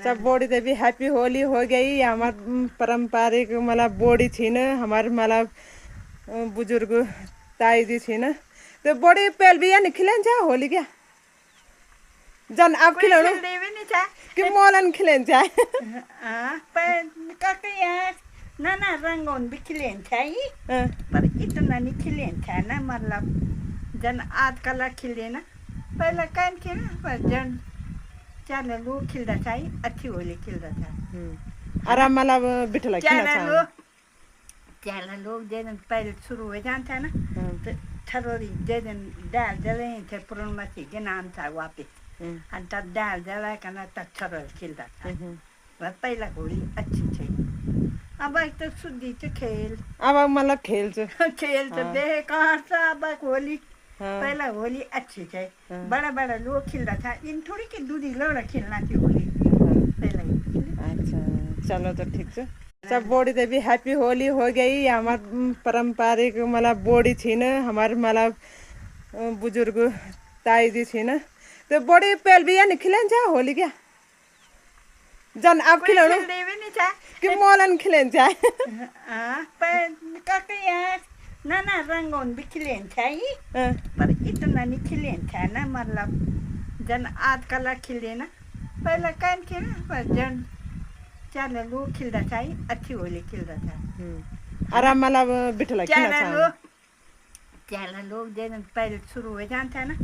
सब बोड़ी ते भी हैप्पी होली हो गई। हमार पारंपरिक मतलब बोड़ी थी ना, हमार मतलब बुजुर्ग ताई जी थी ना, तो बोड़ी पेल भी या खिले जा होली क्या जन आप खिलानो कि मोलन खिले जा ना ना रंगोन भी खिलेन चाहिए पर इतना नहीं खिलेन था ना, मतलब जन आजकल खिले ना पहले कौन खिले पर जन चार लोग खिलता चाहिए अच्छी होली खिलता था आराम मतलब बिठला खिला था चार लोग जैसे पहले शुरू हो जाता है ना तो थरोरी जैसे डाल जले थे पूर्णमसी के नाम था वापिस और तब डाल जला करना तब थरोर खिलता था। वह पहला होली अच्छी थी। अब एक तो शुद्धि से खेल अब मतलब खेल से खेल तो देख कहाँ सा अब होली पहला होली अच्छी थी। बड़ा बड़ा लोग खिल रहा था, इन थोड़ी की दूधी लौड़ा खिलना थी होली पहला ही। अच्छा चलो तो ठीक है। सब बोड़ी ते भी हैप्पी होली हो गई। हमार पारंपरिक मतलब बोड़ी थी ना, हमार मतलब बुजुर्ग ताई जी थी ना, तो बोड़ी पेल भी या खिले जा होली क्या जन आप खिलानो कि मोलन खिले जा ना ना रंगोन भी खिलेन चाहिए पर इतना नहीं खिलेन था ना, मतलब जन आजकल खिले ना पहले कौन खिले पर जन चार लोग खिलता चाहिए अच्छी होली खिलता था। आराम मतलब बिठला खिला था चार लोग जैसे पहले शुरू हो जाता है ना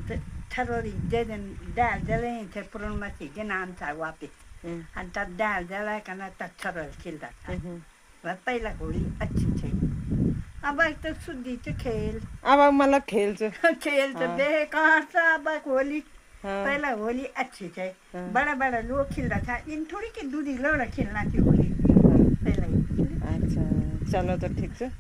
तो थरोरी जैसे डाल जले थे पूर्णमसी के नाम था वापिस और तब डाल जला करना तब थरोर खिलता था। वह पहला होली अच्छी थी। अब एक तो शुद्धि से खेल अब मतलब खेल से खेल तो देख कहाँ सा अब होली पहला होली अच्छी थी। बड़ा बड़ा लोग खिल रहा था, इन थोड़ी की दूधी लौड़ा खिलना थी होली पहला ही। अच्छा चलो तो ठीक है।